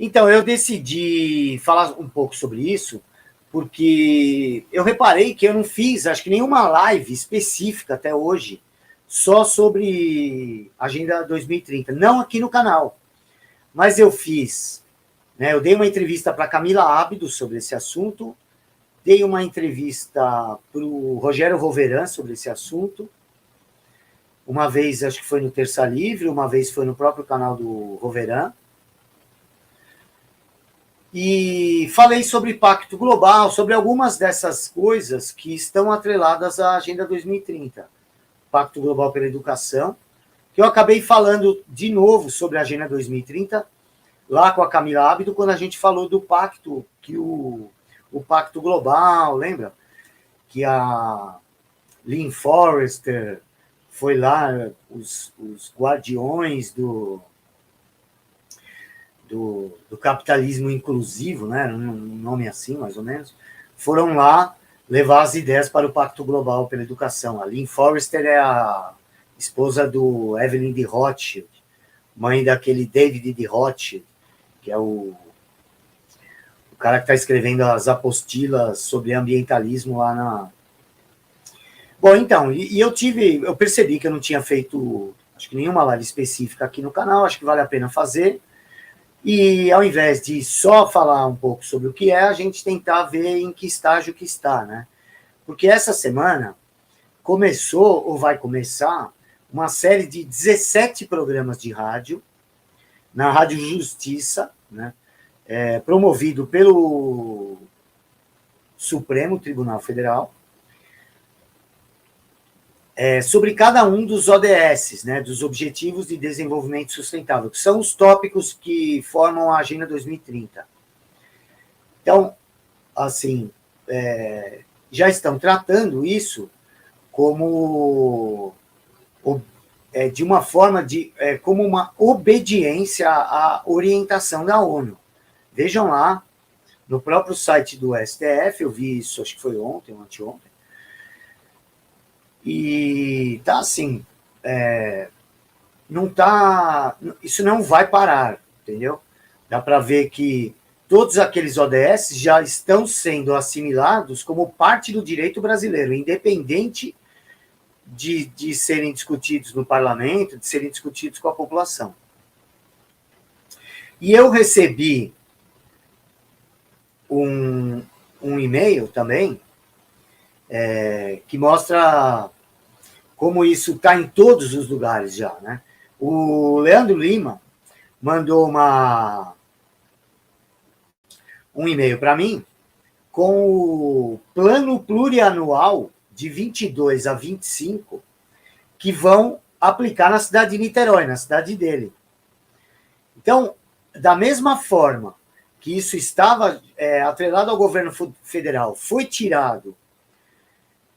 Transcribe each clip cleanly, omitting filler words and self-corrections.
Então, eu decidi falar um pouco sobre isso, porque eu reparei que eu não fiz, acho que nenhuma live específica até hoje, só sobre Agenda 2030, não aqui no canal, mas eu fiz, né, eu dei uma entrevista para Camila Abdo sobre esse assunto, dei uma entrevista para o Rogério Roveran sobre esse assunto, uma vez acho que foi no Terça Livre, uma vez foi no próprio canal do Roveran, e falei sobre Pacto Global, sobre algumas dessas coisas que estão atreladas à Agenda 2030. Pacto Global pela Educação, que eu acabei falando de novo sobre a Agenda 2030, lá com a Camila Abdo, quando a gente falou do pacto, que o Pacto Global, lembra? Que a Lynn Forrester foi lá, os guardiões do capitalismo inclusivo, né, um nome assim, mais ou menos, foram lá levar as ideias para o Pacto Global pela Educação. A Lynn Forrester é a esposa do Evelyn de Rothschild, mãe daquele David de Rothschild, que é o cara que está escrevendo as apostilas sobre ambientalismo lá na... Bom, então, eu percebi que eu não tinha feito, acho que nenhuma live específica aqui no canal, acho que vale a pena fazer, e ao invés de só falar um pouco sobre o que é, a gente tentar ver em que estágio que está, né? Porque essa semana começou, ou vai começar, uma série de 17 programas de rádio, na Rádio Justiça, né? Promovido pelo Supremo Tribunal Federal, sobre cada um dos ODS, né, dos Objetivos de Desenvolvimento Sustentável, que são os tópicos que formam a Agenda 2030. Então, assim, já estão tratando isso como de uma forma como uma obediência à orientação da ONU. Vejam lá, no próprio site do STF, eu vi isso, acho que foi ontem ou anteontem, e tá assim, isso não vai parar, entendeu? Dá para ver que todos aqueles ODS já estão sendo assimilados como parte do direito brasileiro, independente de serem discutidos no parlamento, de serem discutidos com a população. E eu recebi um e-mail também, que mostra como isso está em todos os lugares já, né? O Leandro Lima mandou um e-mail para mim com o plano plurianual de 22 a 25 que vão aplicar na cidade de Niterói, na cidade dele. Então, da mesma forma que isso estava atrelado ao governo federal, foi tirado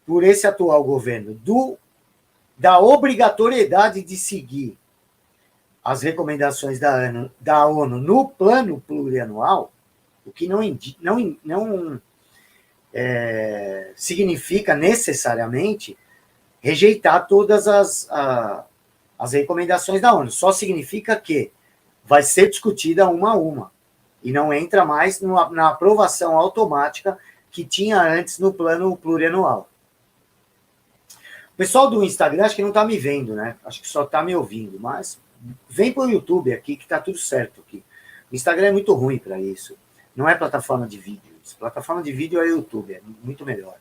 por esse atual governo da obrigatoriedade de seguir as recomendações da ONU no plano plurianual, o que não significa necessariamente rejeitar todas as recomendações da ONU, só significa que vai ser discutida uma a uma, e não entra mais na aprovação automática que tinha antes no plano plurianual. O pessoal do Instagram acho que não está me vendo, né? Acho que só está me ouvindo, mas vem para o YouTube aqui que está tudo certo aqui. O Instagram é muito ruim para isso. Não é plataforma de vídeo. Plataforma de vídeo é YouTube, é muito melhor.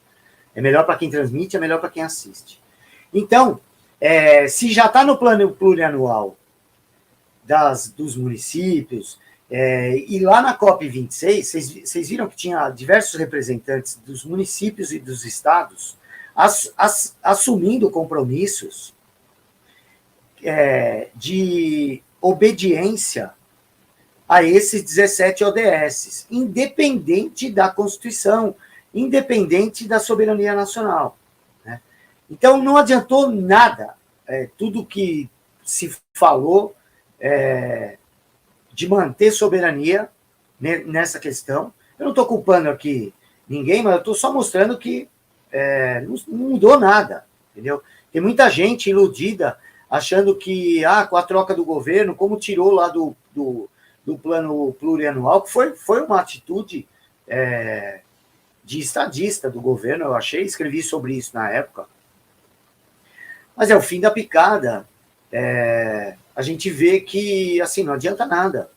É melhor para quem transmite, é melhor para quem assiste. Então, se já está no plano plurianual dos municípios, e lá na COP26, vocês viram que tinha diversos representantes dos municípios e dos estados assumindo compromissos de obediência a esses 17 ODS, independente da Constituição, independente da soberania nacional, né? Então, não adiantou nada tudo que se falou de manter soberania nessa questão. Eu não estou culpando aqui ninguém, mas eu estou só mostrando que não mudou nada, entendeu? Tem muita gente iludida, achando que com a troca do governo, como tirou lá do do plano plurianual, que foi uma atitude de estadista do governo, eu achei, escrevi sobre isso na época. Mas é o fim da picada. A gente vê que, assim, não adianta nada,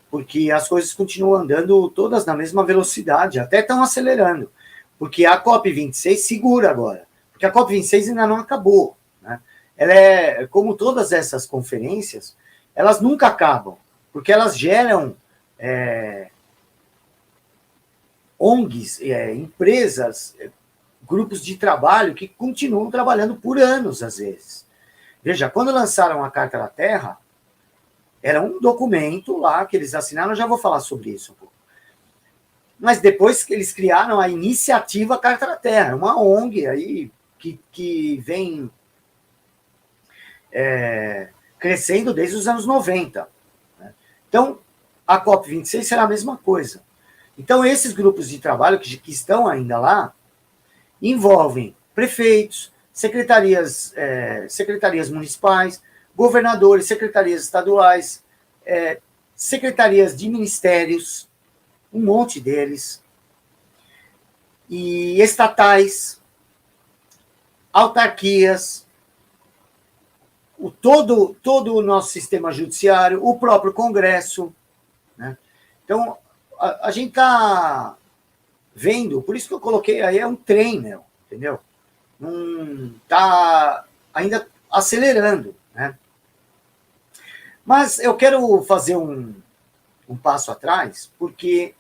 porque as coisas continuam andando todas na mesma velocidade, até estão acelerando, porque a COP26 segura agora, porque a COP26 ainda não acabou, né? Ela como todas essas conferências, elas nunca acabam, porque elas geram ONGs, empresas, grupos de trabalho que continuam trabalhando por anos, às vezes. Veja, quando lançaram a Carta da Terra, era um documento lá que eles assinaram, eu já vou falar sobre isso um pouco. Mas depois que eles criaram a Iniciativa Carta da Terra, uma ONG aí que vem crescendo desde os anos 90. Né? Então, a COP26 será a mesma coisa. Então, esses grupos de trabalho que estão ainda lá envolvem prefeitos, secretarias municipais, governadores, secretarias estaduais, secretarias de ministérios, um monte deles, e estatais, autarquias, todo o nosso sistema judiciário, o próprio Congresso. Né? Então, a gente está vendo, por isso que eu coloquei aí, é um trem, meu, entendeu? Não está ainda acelerando, né? Mas eu quero fazer um passo atrás, porque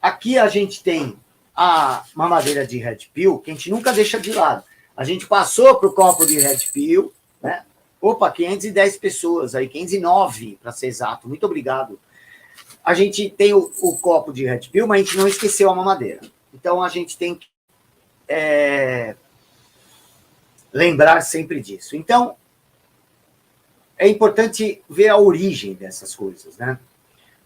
aqui a gente tem a mamadeira de Red Pill, que a gente nunca deixa de lado. A gente passou para o copo de Red Pill, né? Opa, 510 pessoas aí, 509 para ser exato, muito obrigado. A gente tem o copo de Red Pill, mas a gente não esqueceu a mamadeira. Então a gente tem que lembrar sempre disso. Então, é importante ver a origem dessas coisas, né?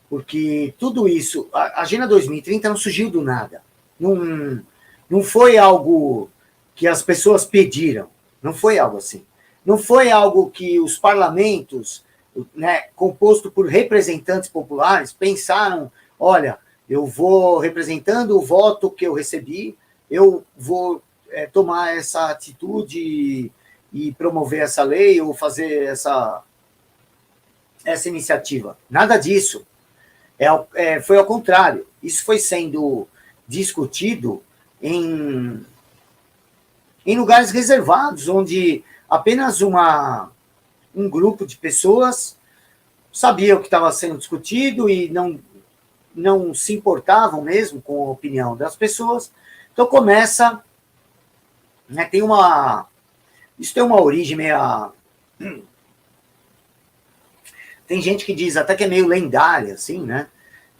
Porque tudo isso, a Agenda 2030 não surgiu do nada. Não foi algo que as pessoas pediram. Não foi algo assim. Não foi algo que os parlamentos, né, composto por representantes populares, pensaram, olha, eu vou, representando o voto que eu recebi, eu vou tomar essa atitude e promover essa lei ou fazer essa iniciativa. Nada disso. Foi ao contrário. Isso foi sendo discutido em lugares reservados, onde apenas um grupo de pessoas sabia o que estava sendo discutido e não se importavam mesmo com a opinião das pessoas. Então começa, né, isso tem uma origem meio... Tem gente que diz até que é meio lendária, assim, né?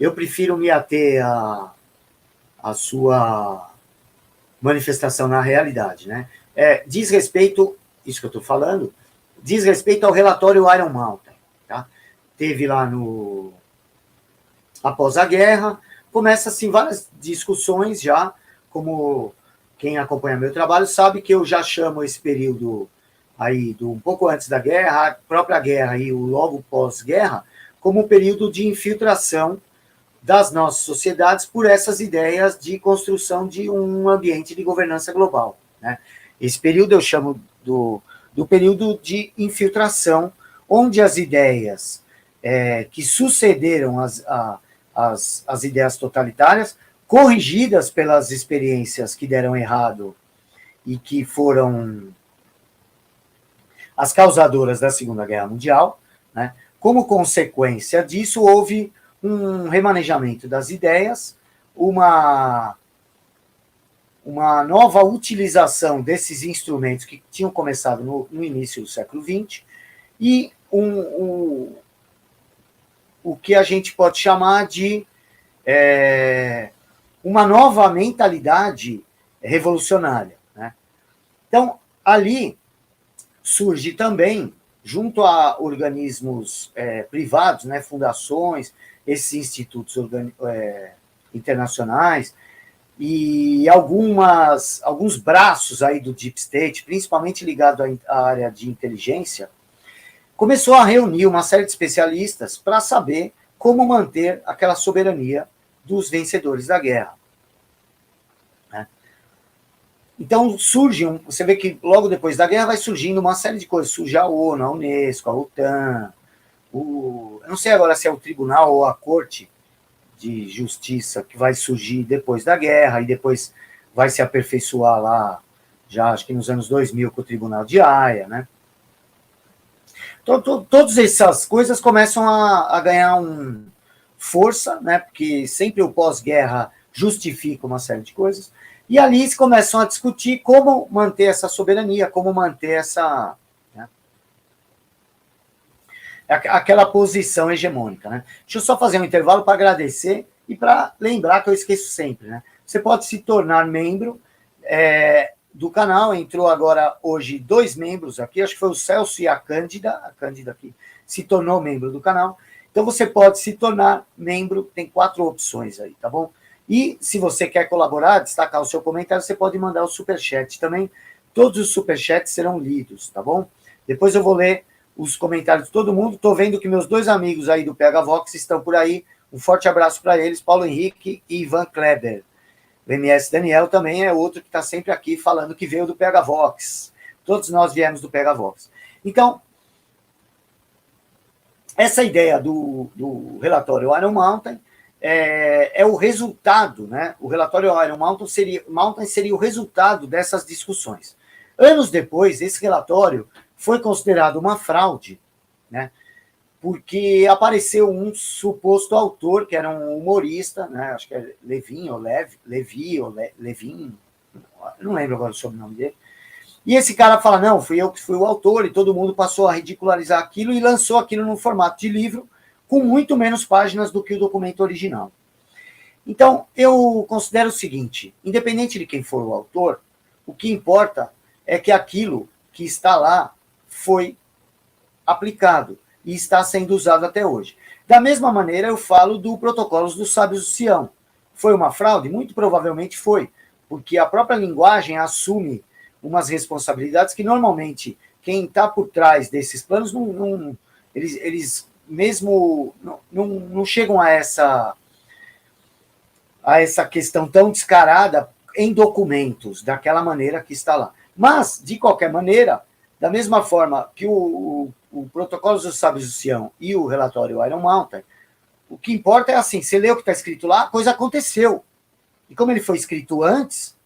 Eu prefiro me ater à sua manifestação na realidade, né? Diz respeito, isso que eu estou falando, diz respeito ao relatório Iron Mountain, tá? Teve lá após a guerra, começa assim várias discussões já, como quem acompanha meu trabalho sabe que eu já chamo esse período aí um pouco antes da guerra, a própria guerra e o logo pós-guerra, como um período de infiltração das nossas sociedades por essas ideias de construção de um ambiente de governança global, né? Esse período eu chamo do período de infiltração, onde as ideias que sucederam as ideias totalitárias, corrigidas pelas experiências que deram errado e que foram as causadoras da Segunda Guerra Mundial, né? Como consequência disso, houve um remanejamento das ideias, uma nova utilização desses instrumentos que tinham começado no início do século XX e o que a gente pode chamar de uma nova mentalidade revolucionária, né? Então, ali surge também, junto a organismos privados, né, fundações, esses institutos internacionais, e alguns braços aí do Deep State, principalmente ligado à área de inteligência, começou a reunir uma série de especialistas para saber como manter aquela soberania dos vencedores da guerra. Né? Então, você vê que logo depois da guerra vai surgindo uma série de coisas. Surge a ONU, a Unesco, a OTAN, eu não sei agora se é o tribunal ou a corte de justiça que vai surgir depois da guerra e depois vai se aperfeiçoar lá, já acho que nos anos 2000 com o Tribunal de Haia, né? Então, todas essas coisas começam a ganhar força, né? Porque sempre o pós-guerra justifica uma série de coisas, e ali eles começam a discutir como manter essa soberania, como manter essa... Né? Aquela posição hegemônica, né? Deixa eu só fazer um intervalo para agradecer e para lembrar que eu esqueço sempre, né? Você pode se tornar membro do canal. Entrou agora hoje 2 membros aqui, acho que foi o Celso e a Cândida aqui se tornou membro do canal. Então você pode se tornar membro, tem 4 opções aí, tá bom? E se você quer colaborar, destacar o seu comentário, você pode mandar o superchat também. Todos os superchats serão lidos, tá bom? Depois eu vou ler os comentários de todo mundo. Estou vendo que meus 2 amigos aí do PH Vox estão por aí. Um forte abraço para eles, Paulo Henrique e Ivan Kleber. O MS Daniel também é outro que está sempre aqui falando que veio do PH Vox. Todos nós viemos do PH Vox. Então, essa ideia do relatório Iron Mountain é o resultado, né? O relatório Iron Mountain seria o resultado dessas discussões. Anos depois, esse relatório foi considerado uma fraude, né? Porque apareceu um suposto autor, que era um humorista, né? Acho que é Levin, ou Levin, não lembro agora o sobrenome dele. E esse cara fala, não, fui eu que fui o autor, e todo mundo passou a ridicularizar aquilo e lançou aquilo no formato de livro, com muito menos páginas do que o documento original. Então, eu considero o seguinte, independente de quem for o autor, o que importa é que aquilo que está lá foi aplicado e está sendo usado até hoje. Da mesma maneira, eu falo do Protocolos dos Sábios do Sião. Foi uma fraude? Muito provavelmente foi, porque a própria linguagem assume umas responsabilidades que, normalmente, quem está por trás desses planos, eles mesmo não chegam a essa questão tão descarada em documentos, daquela maneira que está lá. Mas, de qualquer maneira, da mesma forma que o Protocolo dos Sábios do Sião e o relatório Iron Mountain, o que importa é assim, você lê o que está escrito lá, a coisa aconteceu. E como ele foi escrito antes,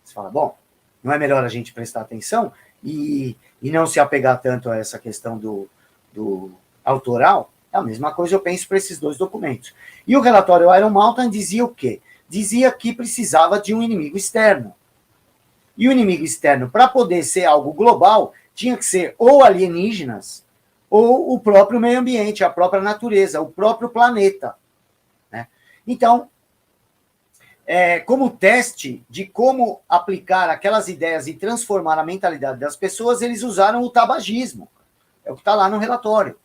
você fala, bom, não é melhor a gente prestar atenção e não se apegar tanto a essa questão do autoral? É a mesma coisa eu penso para esses 2 documentos. E o relatório Iron Mountain dizia o quê? Dizia que precisava de um inimigo externo. E o inimigo externo, para poder ser algo global, tinha que ser ou alienígenas, ou o próprio meio ambiente, a própria natureza, o próprio planeta. Né? Então, como teste de como aplicar aquelas ideias e transformar a mentalidade das pessoas, eles usaram o tabagismo. É o que está lá no relatório.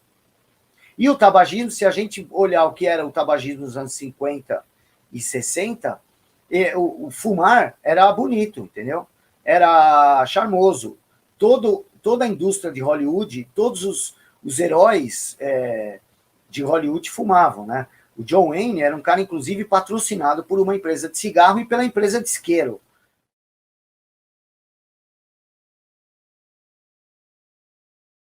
E o tabagismo, se a gente olhar o que era o tabagismo nos anos 50 e 60, o fumar era bonito, entendeu? Era charmoso. Toda a indústria de Hollywood, todos os heróis de Hollywood fumavam, né? O John Wayne era um cara, inclusive, patrocinado por uma empresa de cigarro e pela empresa de isqueiro.